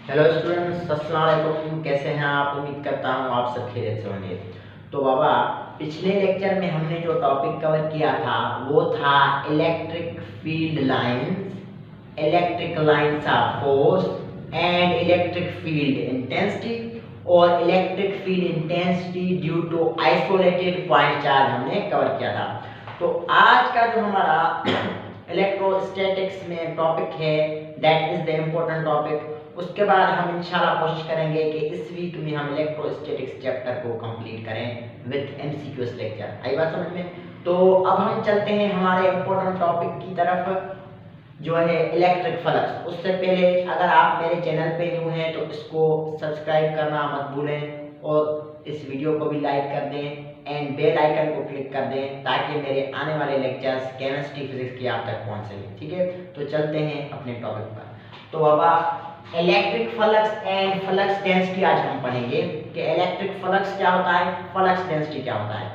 Hello students, अस्सलाम वालेकुम। कैसे हैं आप? उम्मीद करता हूँ आप सब खैरियत से होंगे। तो बाबा, पिछले लेक्चर में हमने जो टॉपिक कवर किया था वो था electric field lines, electric lines of force and electric field intensity और electric field intensity due to isolated point charge हमने कवर किया था। तो आज का जो हमारा इलेक्ट्रोस्टैटिक्स में टॉपिक है that is the important topic. उसके बाद हम इंशाल्लाह कोशिश करेंगे कि इस वीक में हम इलेक्ट्रोस्टैटिक्स चैप्टर को कंप्लीट करें विद एमसीक्यूएस लेक्चर। आई बात समझ में? तो अब हम चलते हैं हमारे इम्पोर्टेंट टॉपिक की तरफ जो है इलेक्ट्रिक फ्लक्स। उससे पहले अगर आप मेरे चैनल पे न्यू हैं तो इसको सब्सक्राइब करना मत भूलें और इस वीडियो को भी लाइक कर दें एंड बेल आइकन को क्लिक कर दें ताकि मेरे आने वाले लेक्चर्स केमिस्ट्री फिजिक्स की आप तक पहुंच सकें। ठीक है, तो चलते हैं अपने टॉपिक पर। तो बाबा, electric flux and flux density आज हम पढ़ेंगे कि इलेक्ट्रिक फ्लक्स क्या होता है, फ्लक्स डेंसिटी क्या होता है।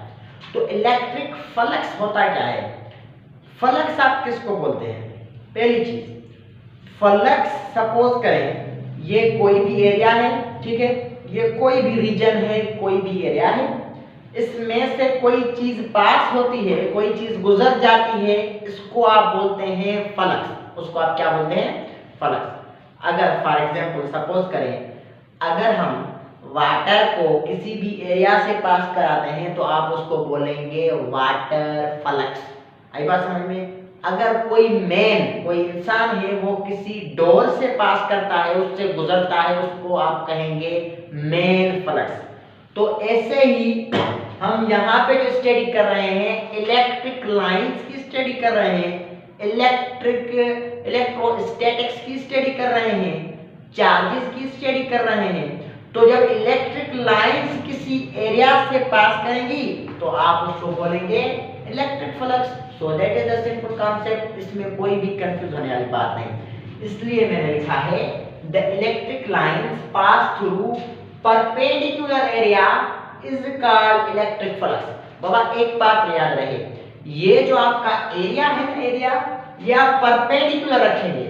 तो इलेक्ट्रिक फ्लक्स होता क्या है? फ्लक्स आप किसको बोलते हैं? पहली चीज, फ्लक्स सपोज करें ये कोई भी एरिया है, ठीक है, ये कोई भी रीजन है, कोई भी एरिया है, इसमें से कोई चीज पास होती है, कोई चीज गुजर जाती है, इसको आप बोलते हैं फ्लक्स। उसको आप क्या बोलते हैं? फ्लक्स। अगर फॉर एग्जांपल सपोज करें, अगर हम वाटर को किसी भी एरिया से पास कराते हैं तो आप उसको बोलेंगे वाटर फ्लक्स। आई बात समझ में? अगर कोई इंसान है वो किसी डोर से पास करता है, उससे गुजरता है, उसको आप कहेंगे मेन फ्लक्स। तो ऐसे ही हम यहाँ पे जो स्टडी कर रहे हैं इलेक्ट्रिक लाइंस की स्टडी कर रहे हैं, इलेक्ट्रोस्टैटिक्स की स्टडी कर रहे हैं, चार्जेस की स्टडी कर रहे हैं। तो जब इलेक्ट्रिक लाइंस किसी एरिया से पास करेंगी तो आप उसको बोलेंगे electric flux. So that is the simple concept, इसमें कोई भी कंफ्यूज होने वाली बात नहीं। इसलिए मैंने लिखा है the electric lines pass through perpendicular area is called electric flux. बाबा एक बात याद रहे, ये जो आपका एरिया है ना, एरिया ये आप परपेंडिकुलर रखेंगे।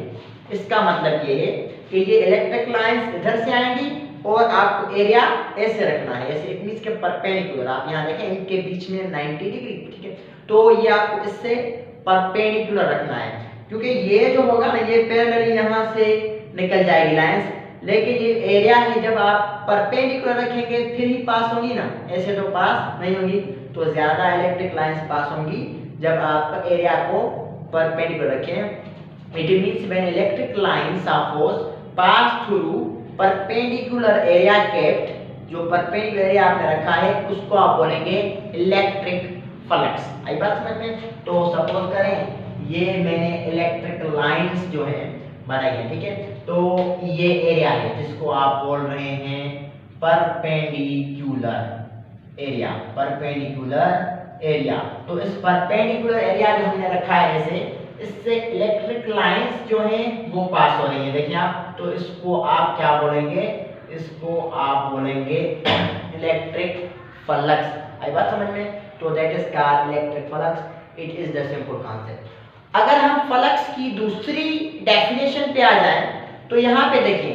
इसका मतलब ये है कि ये इलेक्ट्रिक लाइंस इधर से आएंगी और आपको एरिया ऐसे रखना है, ऐसे इट मींस के परपेंडिकुलर। आप यहाँ देखें इनके बीच में 90 डिग्री, ठीक है, तो ये आपको इससे परपेंडिकुलर रखना है क्योंकि ये जो होगा ना ये पैरेलली यहाँ से निकल जाएगी लाइंस, लेकिन ये एरिया है जब आप परपेंडिकुलर रखेंगे फिर ही पास होंगी ना, ऐसे तो पास नहीं होंगी। तो ज्यादा इलेक्ट्रिक लाइंस पास होंगी जब आप एरिया को परपेंडिकुलर रखें। It means when electric lines of force pass through perpendicular area kept, जो परपेंडिकुलर एरिया आपने रखा है उसको आप बोलेंगे इलेक्ट्रिक फ्लक्स। आई बात समझ में? तो सपोज करें ये मैंने इलेक्ट्रिक लाइंस जो है बनाई है, ठीक है, तो ये एरिया है जिसको आप बोल रहे हैं परपेंडिकुलर एरिया, परपेंडिकुलर एरिया। तो इस परपेंडिकुलर एरिया जो हमने रखा है ऐसे, इससे इलेक्ट्रिक लाइंस जो हैं वो पास हो रही है, देखिए आप। तो इसको आप क्या बोलेंगे? इसको आप बोलेंगे इलेक्ट्रिक फ्लक्स। आई बात समझ में? तो that is called electric flux. It is the simple concept. अगर हम फ्लक्स की दूसरी डेफिनेशन पे आ जाएं तो यहाँ पे देखिए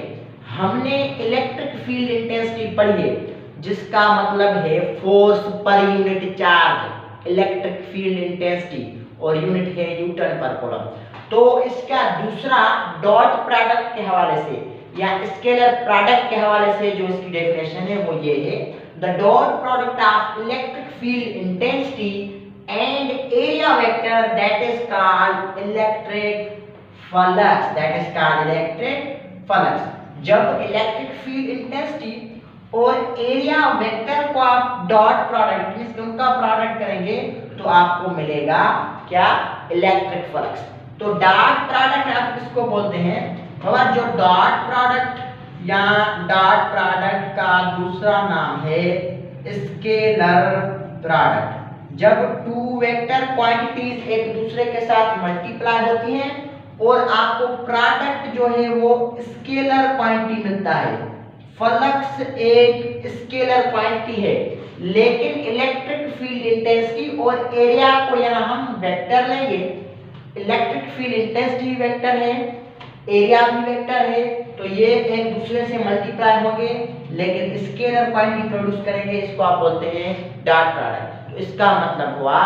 हमने इलेक्ट्रिक फील्ड इंटेंसिटी पढ़ी है जिसका मतलब है force per unit charge, electric field intensity, और यूनिट है न्यूटन पर कूलम। तो इसका दूसरा डॉट प्रोडक्ट के हवाले से या स्केलर प्रोडक्ट के हवाले से जो इसकी डेफिनेशन है वो ये है, the dot product of electric field intensity and area vector that is called electric flux, that is called electric flux। जब इलेक्ट्रिक फील्ड इंटेंसिटी और एरिया वेक्टर को आप डॉट प्रोडक्ट मींस उनका प्रोडक्ट करेंगे तो आपको मिलेगा क्या? Electric flux. तो डॉट प्रोडक्ट आप किसको बोलते हैं? और जो डॉट प्रोडक्ट या डॉट प्रोडक्ट का दूसरा नाम है स्केलर प्रोडक्ट। जब टू वेक्टर क्वांटिटीज एक दूसरे के साथ मल्टीप्लाई होती हैं और आपको प्रोडक्ट जो है वो स्केलर क्वांटिटी मिलता है। फ्लक्स एक स्केलर क्वांटिटी है, लेकिन इलेक्ट्रिक फील्ड इंटेंसिटी और एरिया को यहाँ हम वेक्टर लेंगे। इलेक्ट्रिक फील्ड इंटेंसिटी वेक्टर है, एरिया भी वेक्टर है, तो ये एक दूसरे से मल्टीप्लाई होंगे, लेकिन स्केलर क्वांटिटी प्रोड्यूस करेंगे, इसको आप बोलते हैं डॉट प्रोडक्ट। तो इसका मतलब हुआ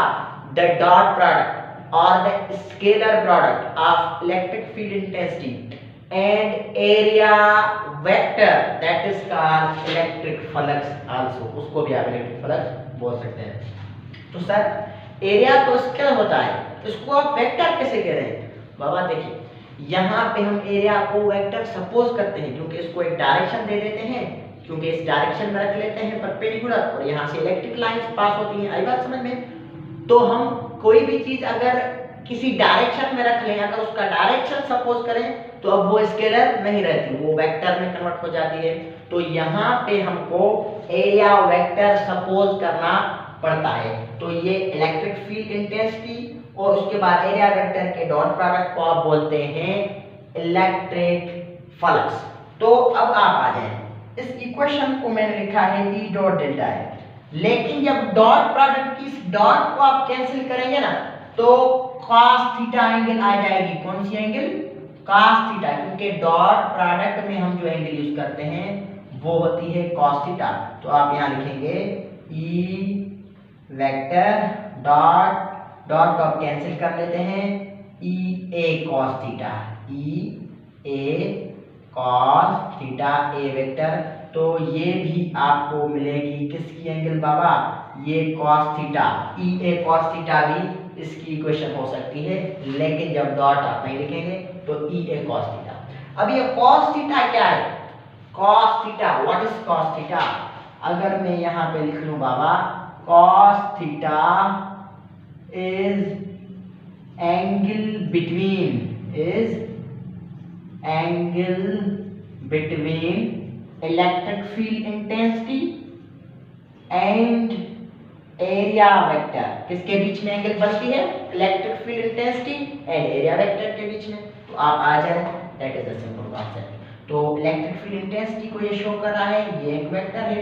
द डॉट प्रोडक्ट और the scalar product of electric field intensity and area vector that is called electric flux also, उसको भी आप इलेक्ट्रिक फ्लक्स बोल सकते हैं। तो सर एरिया तो स्केलर होता है, इसको आप वेक्टर कैसे कह रहे हैं? बाबा देखिए, यहाँ पे हम एरिया को वेक्टर सपोज करते हैं, क्योंकि इसको एक डायरेक्शन दे देते हैं, क्योंकि इस डायरेक्शन में रख लेते हैं परपेंडिकुलर, और यहाँ से इलेक्ट्रिक लाइंस पास होती हैं। आई बात समझ में? तो हम कोई भी चीज अगर किसी डायरेक्शन में रख लें, अगर उसका डायरेक्शन सपोज करें, तो अब वो स्केलर नहीं रहती, वो वेक्टर में कन्वर्ट हो जाती है। तो यहाँ पे हमको एरिया वेक्टर सपोज करना पड़ता है। तो ये इलेक्ट्रिक फील्ड इंटेंसिटी और उसके बाद एरिया वेक्टर के डॉट प्रोडक्ट को आप बोलते हैं इलेक्ट्रिक फ्लक्स। तो अब आप आ जाएं, इस इक्वेशन को मैंने लिखा है E डॉट डेल्टा है, लेकिन जब डॉट प्रोडक्ट की इस डॉट को आप कैंसिल करेंगे ना, तो cos थीटा एंगल आ जाएगी। कौन सी एंगल? cos थीटा, क्योंकि डॉट प्रोडक्ट में हम जो एंगल यूज करते हैं वो होती है cos थीटा। तो आप यहाँ लिखेंगे E वेक्टर डॉट डॉट को आप कैंसिल कर लेते हैं, ई ए कॉस थीटा, ई ए कॉस थीटा ए वेक्टर। तो ये भी आपको मिलेगी किसकी एंगल बाबा? ये कॉस थीटा, ई ए कॉस थीटा भी इसकी इक्वेशन हो सकती है, लेकिन जब डॉट आप नहीं लिखेंगे तो ई ए कॉस थीटा। अब ये कॉस थीटा क्या है? Cos theta, what is cos theta? अगर मैं यहाँ पे लिख लूं बाबा, cos theta is angle between electric field intensity and area vector। किसके बीच में एंगल बनती है? Electric field intensity and area vector के बीच में। तो आप आ जाए, that is the simple concept. तो इलेक्ट्रिक फील्ड इंटेंसिटी को ये शो कर रहा है, ये एक वेक्टर है,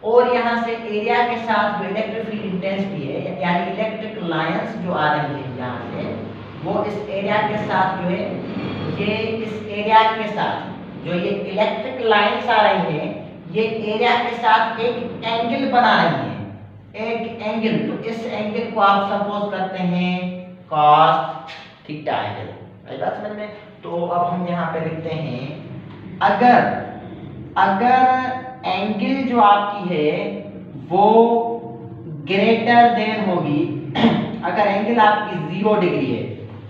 और यहाँ से एरिया के साथ जो इलेक्ट्रिक फील्ड इंटेंसिटी है, यानी इलेक्ट्रिक लाइंस जो आ रही है यहाँ से, वो इस एरिया के साथ जो है, ये इस एरिया के साथ जो ये इलेक्ट्रिक लाइंस आ रही हैं, ये एरिया के साथ एक एंगल बना रही है, एक एंगल। तो इस एंगल को आप सपोज करते हैं cos थीटा एंगल। आई बात समझ में? तो अब हम यहाँ पे लिखते हैं, अगर एंगल जो आपकी है वो ग्रेटर देन होगी, अगर एंगल आपकी 0 डिग्री है,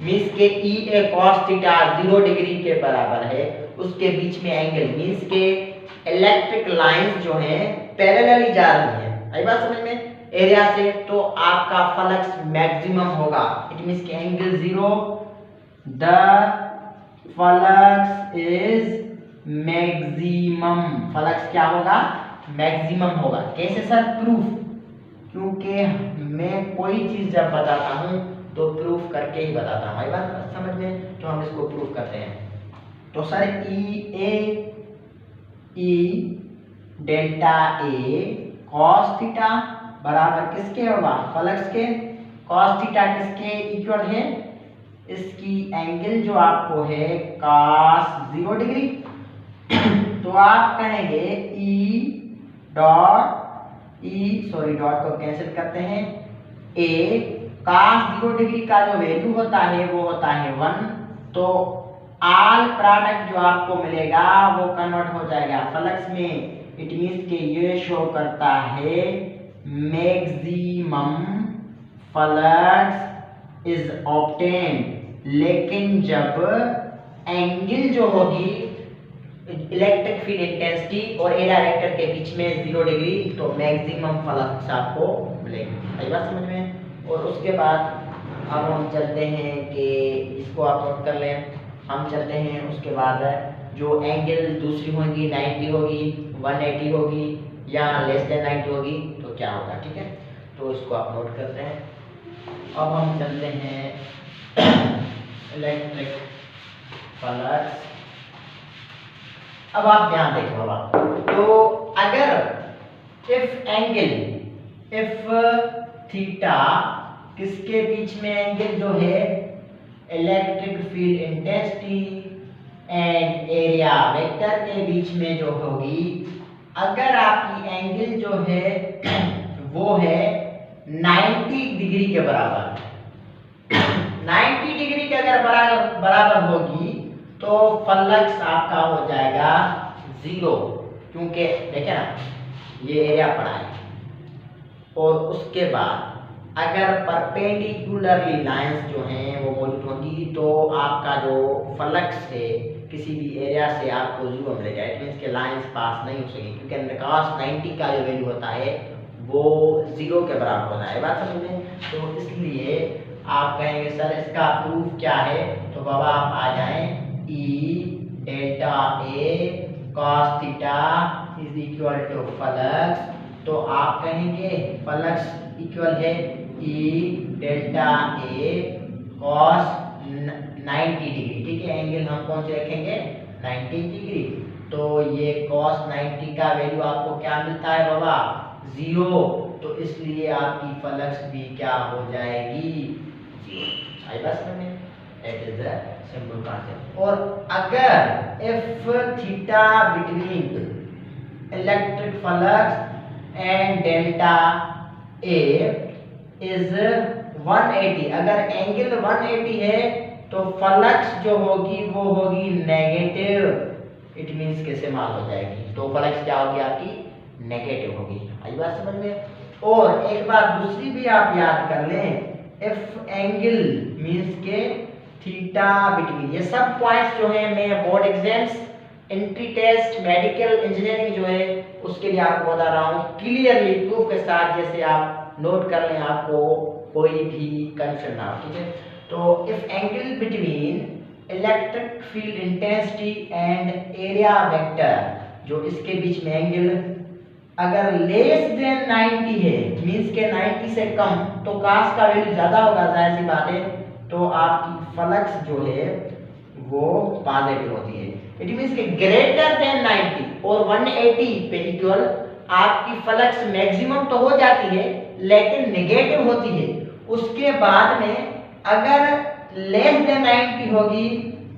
मींस के ई ए कॉस थीटा 0 डिग्री के बराबर है, उसके बीच में एंगल मींस के इलेक्ट्रिक लाइंस जो हैं पैरेलली जा रही हैं। आई बात समझ में? एरिया से, तो आपका फ्लक्स मैक्सिमम होगा। इट मींस के angle 0, the flux is maximum. Flux क्या होगा? मैक्सिमम होगा। कैसे सर? प्रूफ, क्योंकि मैं कोई चीज जब बताता हूं तो प्रूफ करके ही बताता हूं। आई बात समझ में? तो हम इसको प्रूफ करते हैं। तो sir E delta A cos theta बराबर किसके होगा? फ्लक्स के। कॉस थीटा किसके इक्वल है? इसकी एंगल जो आपको है cos 0 डिग्री। तो आप कहेंगे डॉट को कैंसिल करते हैं, ए cos 0 डिग्री का जो वैल्यू होता है वो होता है 1। तो ऑल प्रोडक्ट जो आपको मिलेगा वो कन्वर्ट हो जाएगा फ्लक्स में। इट मींस के ये शो करता है मैक्सिमम फ्लक्स इज ऑब्टेन्ड। लेकिन जब एंगल जो होगी इलेक्ट्रिक फील्ड इंटेंसिटी और एरिया वेक्टर के बीच में 0 डिग्री, तो मैक्सिमम फ्लक्स आपको मिलेगी। आई बात समझ में? और उसके बाद अब हम चलते हैं कि इसको आप नोट कर लें। हम चलते हैं उसके बाद जो एंगल दूसरी होगी 90 होगी, 180 होगी या लेस देन 90 होगी, तो क्या होगा? ठीक है, तो इसको आप नोट करते हैं। अब हम चलते हैं इलेक्ट्रिक फ्लक्स। अब आप ध्यान देखो बाबा, तो अगर इफ थीटा किसके बीच में एंगल जो है electric field intensity and area vector के बीच में जो होगी, अगर आपकी एंगल जो है वो है 90 डिग्री के बराबर, 90 डिग्री के अगर बराबर होगी तो फ्लक्स आपका हो जाएगा 0, क्योंकि देखें ना ये एरिया पड़ा है। और उसके बाद अगर परपेंडिकुलरली लाइंस जो हैं वो मौजूद होगी तो आपका जो फ्लक्स है किसी भी एरिया से आपको 0 मिलेगा। इट मीन्स के लाइंस पास नहीं हो सकेंगी, क्योंकि cos 90 का जो वैल्यू होता है वो 0 के बराबर होता है। बात समझ में? तो इसलिए आप कहेंगे सर इसका प्रूफ क्या है, तो बाबा आप आ जाएं E delta A cos theta is equal to flux, तो आप कहेंगे फ्लक्स इक्वल है E delta A cos 90 degree. ठीक है, एंगल हम कौन से रखेंगे 90 डिग्री। तो ये cos 90 का वैल्यू आपको क्या मिलता है बाबा 0, तो इसलिए आपकी फ्लक्स भी क्या हो जाएगी 0। आई बस में that is the simple concept. और अगर if theta between electric flux and delta A is 180, अगर एंगल 180 है तो फ्लक्स जो होगी वो होगी नेगेटिव। इट मींस कैसे मान हो जाएगी, तो फ्लक्स क्या होगी आपकी नेगेटिव होगी। आई बात समझ में? और एक बात दूसरी भी आप याद कर लें, इफ एंगल मींस के थीटा बिटवीन, ये सब पॉइंट्स जो है मैं board exams, entry test, medical engineering जो है उसके लिए आपको बता रहा हूँ क्लियरली प्रूफ के साथ, जैसे आप नोट कर लें, आपको कोई भी कंफ्यूजन ना हो। ठीक है, तो if angle between electric field intensity and area vector, जो इसके बीच में एंगल अगर लेस देन 90 है, मींस के 90 से कम, तो cos का वैल्यू ज्यादा होगा, जाहिर सी बात है, तो आपकी फ्लक्स जो है वो पॉजिटिव होती है। इट मींस के ग्रेटर देन 90 और 180 पे इक्वल आपकी फ्लक्स मैक्सिमम तो हो जाती है लेकिन नेगेटिव होती है। उसके बाद में अगर लेस देन 90 होगी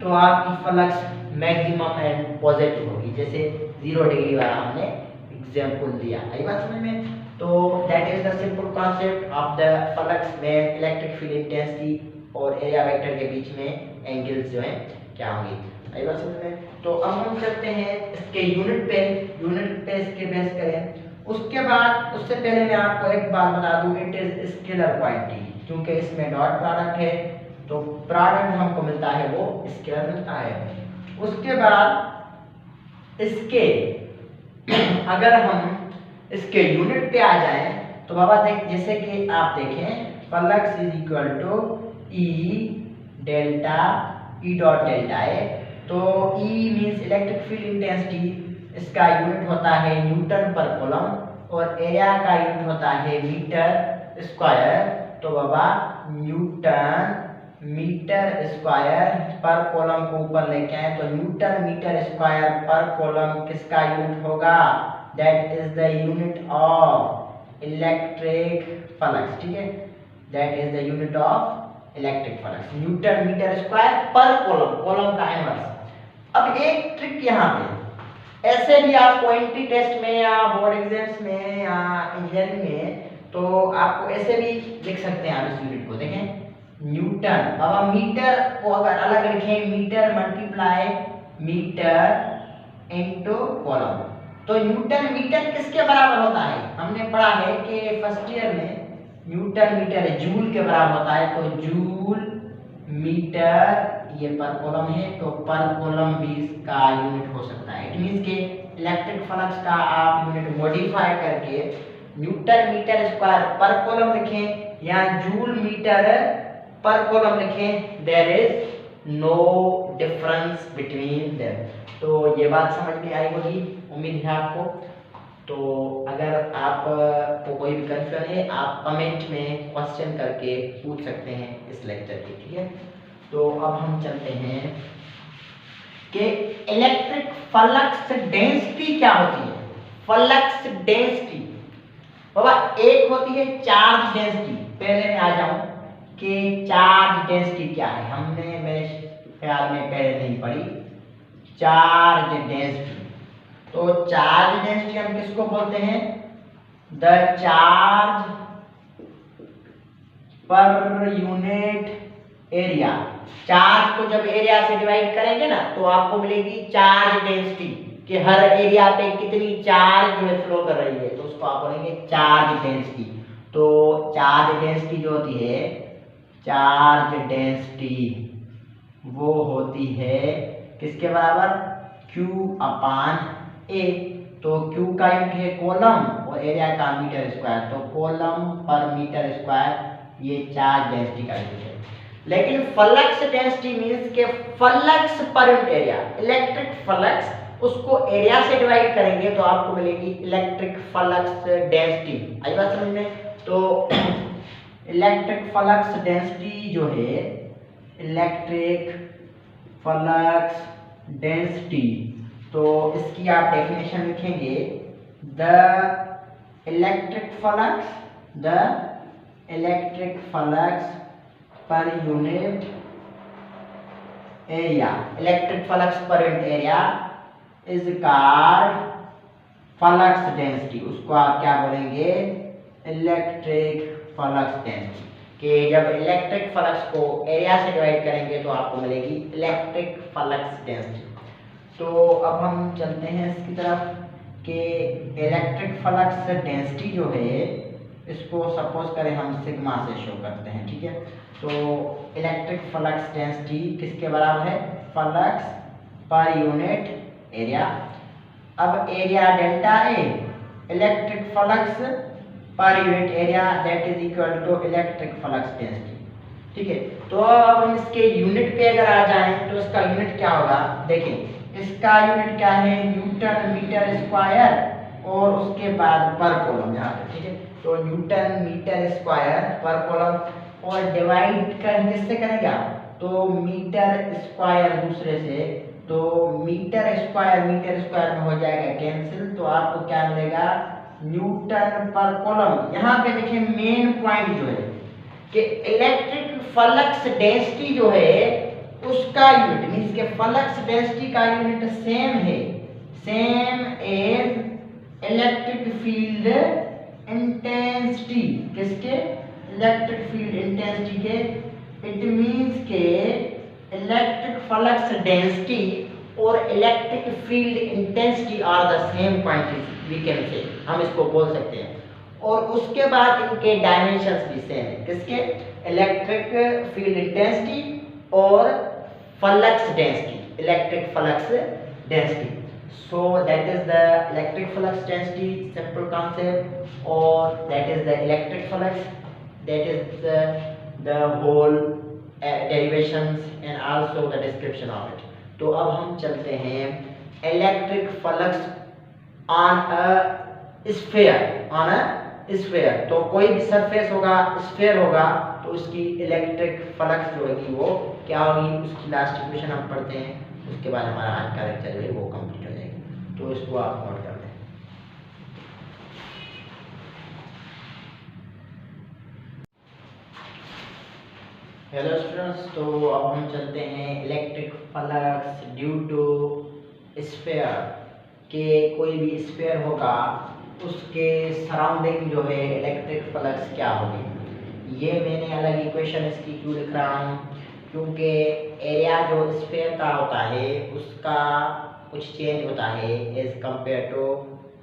तो आपकी फ्लक्स मैक्सिमम एंड पॉजिटिव होगी, जैसे 0 डिग्री वाला हमने एग्जांपल दिया। आई बात समझ में? तो that is the simple concept of the flux में इलेक्ट्रिक फील्ड इंटेंसिटी और एरिया वेक्टर के बीच में एंगल्स जो हैं क्या होंगे। आई बात समझ में? तो अब हम चलते हैं इसके यूनिट पे इसके बेस करें। उसके बाद उससे पहले मैं आपको एक बात बता दूं, इट इज स्केलर क्वांटिटी, क्योंकि इसमें डॉट प्रोडक्ट है तो प्रोडक्ट हमको मिलता है वो स्केलर मिलता है। उसके बाद इसके अगर हम इसके यूनिट पे आ जाएं तो बाबा देख, जैसे कि आप देखें flux is equal to E delta E dot delta है, तो E means electric field intensity, इसका यूनिट होता है न्यूटन पर कूलम और एरिया का यूनिट होता है मीटर स्क्वायर। तो बाबा newton metre square per coulomb को ऊपर लेके आए तो newton metre square per coulomb किसका यूनिट होगा, that is the unit of electric flux. ठीक है, that is the unit of electric flux, newton metre square per coulomb, coulomb का इनवर्स। अब एक ट्रिक यहाँ पे, ऐसे भी आपको एंट्री टेस्ट में या बोर्ड एग्जाम्स में या इंजीनियरिंग में तो आपको ऐसे भी लिख सकते हैं आप इस यूनिट को। देखें न्यूटन, अब मीटर को अगर अलग लिखें, metre multiply metre into coulomb, तो न्यूटन मीटर किसके बराबर होता है, हमने पढ़ा है कि फर्स्ट ईयर में न्यूटन मीटर जूल के बराबर होता है, तो जूल मीटर ये पर कॉलम है तो पर कॉलम भी इसका यूनिट हो सकता है। इट मींस के इलेक्ट्रिक फ्लक्स का आप यूनिट मॉडिफाई करके newton metre square per coulomb लिखें या जूल मीटर पर कॉलम लिखें, there is no difference between them. तो ये बात समझ में आई होगी, उम्मीद है आपको। तो अगर आप को कोई भी कंफ्यूजन है आप कमेंट में क्वेश्चन करके पूछ सकते हैं इस लेक्चर के। ठीक है, तो अब हम चलते हैं कि इलेक्ट्रिक फ्लक्स डेंसिटी क्या होती है। फ्लक्स डेंसिटी बाबा एक होती है चार्ज डेंसिटी। पहले मैं आ जाऊं कि चार्ज डेंसिटी क्या है, हमने मेरे ख्याल में पहले नहीं पढ़ी, चार्ज डेंसिटी। तो चार्ज डेंसिटी हम किसको बोलते हैं? द चार्ज पर यूनिट एरिया। चार्ज को जब एरिया से डिवाइड करेंगे ना तो आपको मिलेगी चार्ज डेंसिटी, कि हर एरिया पे कितनी चार्ज जो है फ्लो कर रही है, तो उसको आप बोलेंगे चार्ज डेंसिटी। तो चार्ज डेंसिटी जो होती है, चार्ज डेंसिटी वो होती है किसके बराबर? Q upon A। तो Q का यूनिट है कॉलम और एरिया का मीटर स्क्वायर, तो कॉलम पर मीटर स्क्वायर ये चार्ज डेंसिटी का यूनिट है। लेकिन फ्लक्स डेंसिटी मींस के flux per unit area, electric flux, उसको एरिया से डिवाइड करेंगे तो आपको मिलेगी इलेक्ट्रिक फ्लक्स डेंसिटी। आई बात समझ में? तो इलेक्ट्रिक फ्लक्स डेंसिटी जो है, इलेक्ट्रिक फ्लक्स डेंसिटी, तो इसकी आप डेफिनेशन लिखेंगे, the electric flux per unit area, electric flux per unit area is called flux density. उसको आप क्या बोलेंगे? Electric flux density. कि जब इलेक्ट्रिक फ्लक्स को एरिया से डिवाइड करेंगे तो आपको मिलेगी इलेक्ट्रिक फ्लक्स डेंसिटी। तो अब हम चलते हैं इसकी तरफ कि इलेक्ट्रिक फ्लक्स डेंसिटी जो है, इसको सपोज करें हम सिग्मा से शो करते हैं, ठीक है? तो इलेक्ट्रिक फ्लक्स डेंसिटी किसके बराबर है? Flux per unit area. अब area delta A, electric flux per unit area, that is equal to electric flux density, ठीक है? तो अब हम इसके यूनिट पे अगर आ जाएं तो इसका यूनिट क्या होगा? देखिए इसका यूनिट क्या है? न्यूटन मीटर स्क्वायर और उसके बाद पर कॉलम यहाँ पे, ठीक है? तो newton metre square per column, और डिवाइड किससे करेंगे आप? तो मीटर स्क्वायर दूसरे से, तो मीटर स्क्वायर में हो जाएगा कैंसिल, तो आपको क्या मिलेगा? न्यूटन पर कॉलम। यहाँ पे देखिए मेन पॉइंट जो है कि इलेक्ट्रिक फ्लक्स डेंसिटी जो है उसका यूनिट मींस के फ्लक्स डेंसिटी का यूनिट सेम है, same as electric field intensity. किसके? इलेक्ट्रिक फील्ड इंटेंसिटी के। इट मींस के इलेक्ट्रिक फ्लक्स डेंसिटी और electric field intensity are the same quantity, we can say, हम इसको बोल सकते हैं। और उसके बाद इनके डायमेंशंस भी सेम है। किसके? इलेक्ट्रिक फील्ड इंटेंसिटी और flux density, electric flux density. So that is the electric flux density, simple concept, or that is the electric flux, that is the whole derivations and also the description of it. तो अब हम चलते हैं electric flux on a sphere. तो कोई भी surface होगा, sphere होगा, तो उसकी इलेक्ट्रिक फ्लक्स जो होगी वो क्या होगी? उसकी लास्ट इक्वेशन हम पढ़ते हैं, उसके बाद हमारा आज का लेक्चर है वो कंप्लीट हो जाएगा। तो इसको आप नोट कर लें। हेलो स्टूडेंट्स, तो अब हम चलते हैं electric flux due to sphere, के कोई भी स्फीयर होगा उसके सराउंडिंग जो है इलेक्ट्रिक फ्लक्स क्या होगी। ये मैंने अलग इक्वेशन इसकी क्यों लिख रहा हूँ? क्योंकि एरिया जो स्फीयर का होता है उसका कुछ चेंज होता है एज कंपेयर टू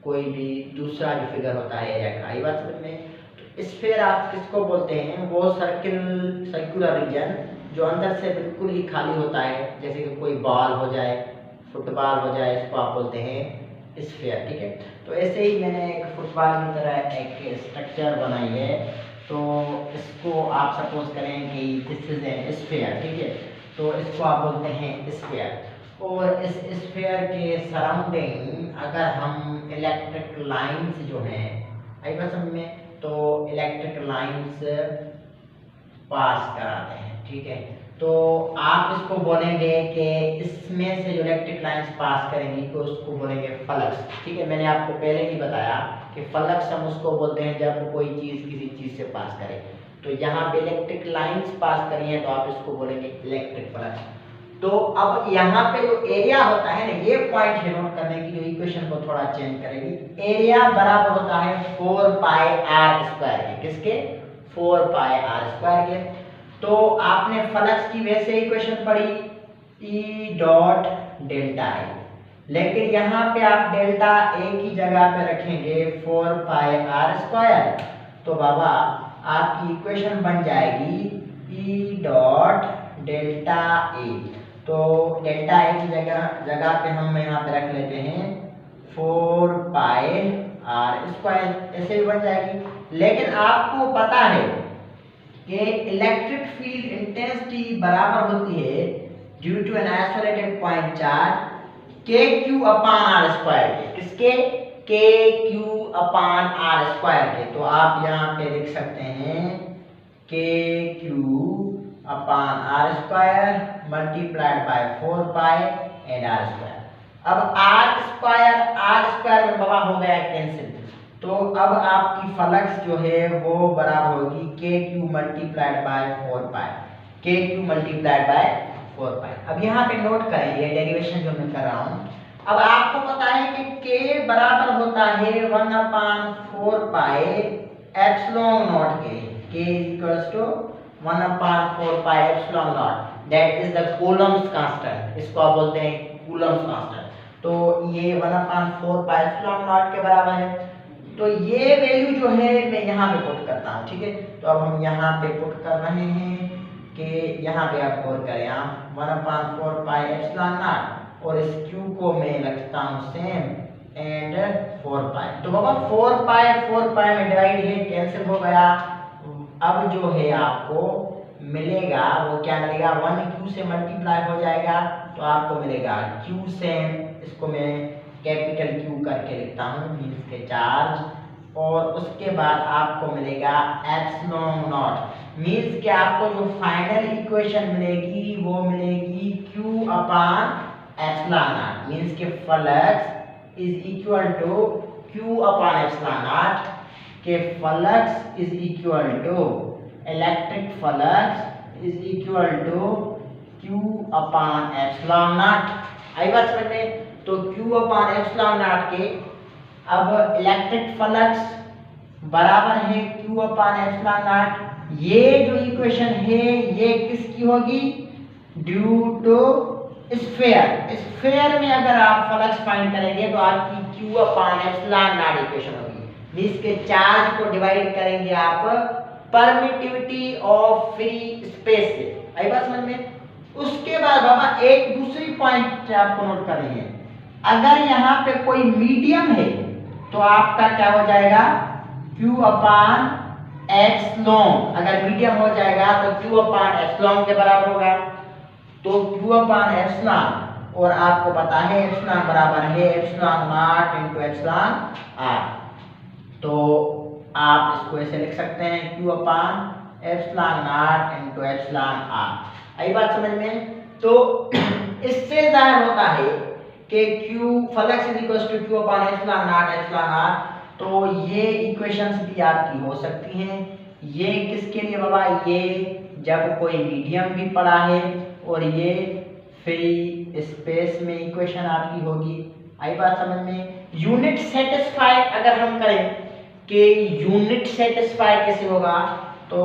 कोई भी दूसरा जो फिगर होता है एरिया का। ये बात समझ में? तो स्फीयर आप किसको बोलते हैं? वो सर्कुलर रीजन जो अंदर से बिल्कुल ही खाली होता है, जैसे कि कोई बॉल हो जाए, फुटबॉल हो जाए, इसको आप बोलते हैं स्फीयर, ठीक है? तो ऐसे ही मैंने एक फुटबॉल की तरह एक स्ट्रक्चर बनाई है, तो इसको आप सपोज करें कि दिस इज ए स्फीयर, ठीक है? तो इसको आप बोलते हैं स्फीयर। और इस स्फीयर के सराउंडिंग अगर हम इलेक्ट्रिक लाइंस जो हैं, आई बात समझ में? तो इलेक्ट्रिक लाइंस पास कराते हैं, ठीक है? तो आप इसको बोलेंगे कि इसमें से जो इलेक्ट्रिक लाइंस पास करेंगी तो उसको बोलेंगे फ्लक्स, ठीक है? मैंने आपको पहले ही बताया कि फ्लक्स हम उसको बोलते हैं जब कोई चीज़ किसी चीज़ से पास करे। तो यहाँ पे इलेक्ट्रिक लाइंस पास करी हैं तो आप इसको बोलेंगे इलेक्ट्रिक फ्लक्स। तो अब यहाँ पे जो एरिया होता है ना, ये पॉइंट है नोट करने की, जो इक्वेशन को थोड़ा चेंज करेगी। एरिया बराबर होता है 4 पाई आर स्क्वायर के, किसके? 4 पाई आर स्क्वायर के। तो आपने फ्लक्स की वैसे इक्वेशन पढ़ी E डॉट डेल्टा आई, लेकिन यहाँ पे आप डेल्टा ए की जगह पे रखेंगे 4 पाई आर स्क्वायर, तो बाबा आपकी इक्वेशन बन जाएगी E डॉट डेल्टा ए। तो डेल्टा ए की जगह पे हम यहाँ पे रख लेते हैं 4 पाई आर स्क्वायर, ऐसे भी बन जाएगी। लेकिन आपको पता है कि इलेक्ट्रिक फील्ड इंटेंसिटी बराबर होती है due to an isolated point charge के क्यू अपान आर स्क्वायर के, किसके? के क्यू अपान आर स्क्वायर के। तो आप यहाँ पे लिख सकते हैं के Q upon R square multiplied by 4 pi and R square. अब आर स्क्वायर में बाबा हो गया कैंसिल, तो अब आपकी फ्लक्स जो है वो बराबर होगी के क्यू मल्टीप्लाइड बाय 4 पाई, के क्यू मल्टीप्लाइड बाय 4 पाई। अब यहाँ पे नोट करें ये डेरिवेशन जो मैं कर रहा हूँ। अब आपको पता है कि के बराबर होता है 1/4 पाई एप्सिलॉन नॉट के, K equals to 1/4 pi epsilon naught, that is the coulomb's constant, इसको आप बोलते हैं कूलम्ब्स कांस्टेंट। तो ये 1/4 पाई एप्सिलॉन नॉट के बराबर है। तो ये वैल्यू जो है मैं यहाँ पे पुट करता हूँ, ठीक है। तो अब हम यहाँ पे पुट कर रहे हैं कि यहाँ पे आप गौर करें, आप 1/4 पाई एप्सिलॉन नॉट और इस q को मैं रखता हूँ सेम एंड 4 पाई। तो बाबा 4 पाई में डिवाइड है, कैंसिल हो गया। अब जो है आपको मिलेगा वो क्या मिलेगा, 1q से मल्टीप्लाई हो जाएगा, तो आपको मिलेगा q सेम, इसको मैं कैपिटल Q करके लिखता हूँ, मींस के चार्ज, और उसके बाद आपको मिलेगा एप्सिलॉन नॉट, मींस के आपको जो फाइनल इक्वेशन मिलेगी वो मिलेगी Q upon epsilon naught, means के flux is equal to Q upon epsilon naught, के flux is equal to electric flux is equal to Q upon epsilon naught. आई बात समझ में? तो Q अपान एप्सिलॉन नॉट के अब इलेक्ट्रिक फ्लक्स बराबर है Q अपान एप्सिलॉन नॉट। ये जो इक्वेशन है ये किसकी होगी? ड्यू टू स्फीयर में अगर आप फ्लक्स फाइंड करेंगे तो आपकी Q upon epsilon not equation होगी। इसके चार्ज को डिवाइड करेंगे आप परमिटिविटी ऑफ फ्री स्पेस से। आई बात समझ में? उसके बाद बाबा एक दूसरी पॉइंट आपको नोट करनी है, अगर यहाँ पे कोई मीडियम है तो आपका क्या हो जाएगा, Q अपान एप्सिलॉन, अगर मीडियम हो जाएगा तो Q अपान एप्सिलॉन के बराबर होगा। तो Q अपान एप्सिलॉन, और आपको पता है एप्सिलॉन बराबर है epsilon not into epsilon r, तो आप इसको ऐसे लिख सकते हैं Q upon epsilon not into epsilon r। आई बात समझ में? तो इससे जाहिर होता है कि Q flux is equal to Q upon epsilon naught epsilon r। तो ये इक्वेशंस भी आपकी हो सकती हैं। ये किसके लिए बाबा? ये जब कोई मीडियम भी पड़ा है, और ये फ्री स्पेस में इक्वेशन आपकी होगी। आई बात समझ में? यूनिट सेटिस्फाई अगर हम करें कि यूनिट सेटिस्फाई कैसे होगा, तो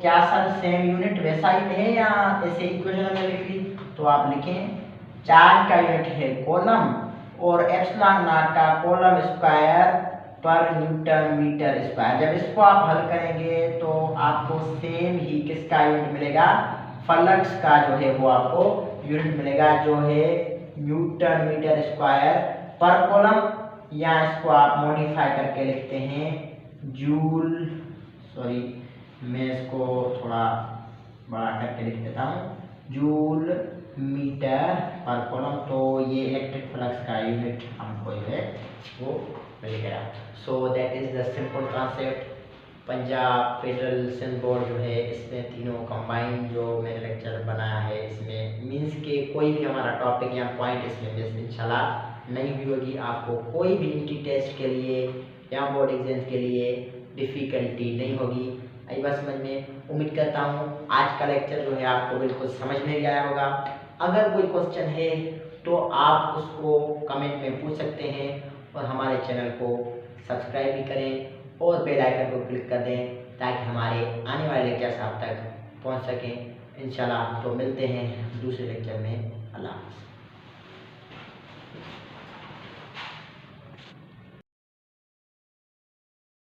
क्या सर सेम यूनिट वैसा ही है या ऐसे इक्वेशन हमने लिख ली? तो आप लिखें चार्ज का यूनिट है कॉलम और एप्सिलॉन नॉट का कॉलम स्क्वायर पर न्यूटन मीटर स्क्वायर। जब इसको आप हल करेंगे तो आपको सेम ही किसका यूनिट मिलेगा, फ्लक्स का जो है वो आपको यूनिट मिलेगा, जो है Newton metre square per column, या इसको आप मॉडिफाई करके लिखते हैं जूल, सॉरी मैं इसको थोड़ा बड़ा करके लिख देता हूँ, जूल मीटर पर कॉलम। तो ये इलेक्ट्रिक फ्लक्स का यूनिट हमको जो है वो मिल गया। So that is the simple concept. Punjab federal Sindh board जो है इसमें तीनों कंबाइन जो मैंने लेक्चर बनाया है, इसमें मींस के कोई भी हमारा टॉपिक या पॉइंट इसमें मिस इंशाल्लाह नहीं भी होगी। आपको कोई भी इंटी टेस्ट के लिए या बोर्ड एग्जाम के लिए डिफ़िकल्टी नहीं होगी। आई बस समझ में? उम्मीद करता हूँ आज का लेक्चर जो है आपको बिल्कुल समझ में आया होगा। अगर कोई क्वेश्चन है तो आप उसको कमेंट में पूछ सकते हैं और हमारे चैनल को सब्सक्राइब भी करें और बेल आइकन को क्लिक कर दें ताकि हमारे आने वाले लेक्चर्स आप तक पहुंच सकें। इंशाल्लाह तो मिलते हैं दूसरे लेक्चर में। अल्लाह हाफ़िज़।